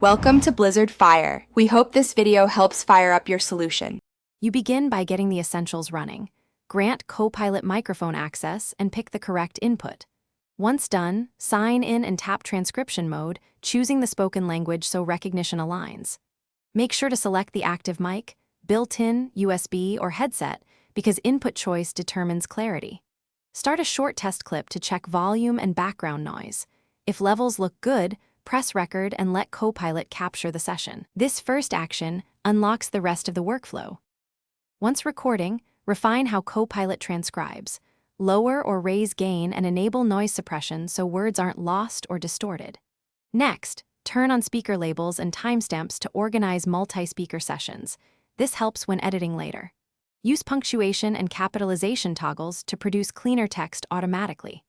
Welcome to Blizzard Fire. We hope this video helps fire up your solution. You begin by getting the essentials running. Grant Copilot microphone access and pick the correct input. Once done, sign in and tap transcription mode, choosing the spoken language so recognition aligns. Make sure to select the active mic, built-in, USB, or headset because input choice determines clarity. Start a short test clip to check volume and background noise. If levels look good, press record and let Copilot capture the session. This first action unlocks the rest of the workflow. Once recording, refine how Copilot transcribes. Lower or raise gain and enable noise suppression so words aren't lost or distorted. Next, turn on speaker labels and timestamps to organize multi-speaker sessions. This helps when editing later. Use punctuation and capitalization toggles to produce cleaner text automatically.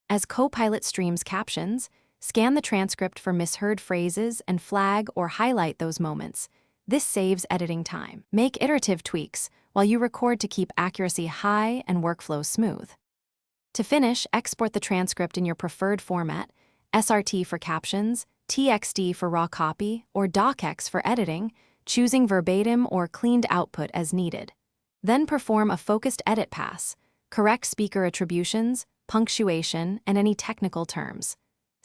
As Copilot streams captions, scan the transcript for misheard phrases and flag or highlight those moments. This saves editing time. Make iterative tweaks while you record to keep accuracy high and workflow smooth. To finish, export the transcript in your preferred format, SRT for captions, TXT for raw copy, or DocX for editing, choosing verbatim or cleaned output as needed. Then perform a focused edit pass. Correct speaker attributions, punctuation, and any technical terms.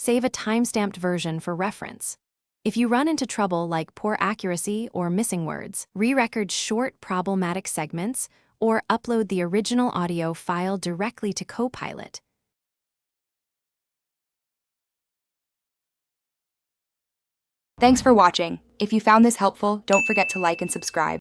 Save a timestamped version for reference. If you run into trouble like poor accuracy or missing words, re-record short problematic segments or upload the original audio file directly to Copilot. Thanks for watching. If you found this helpful, don't forget to like and subscribe.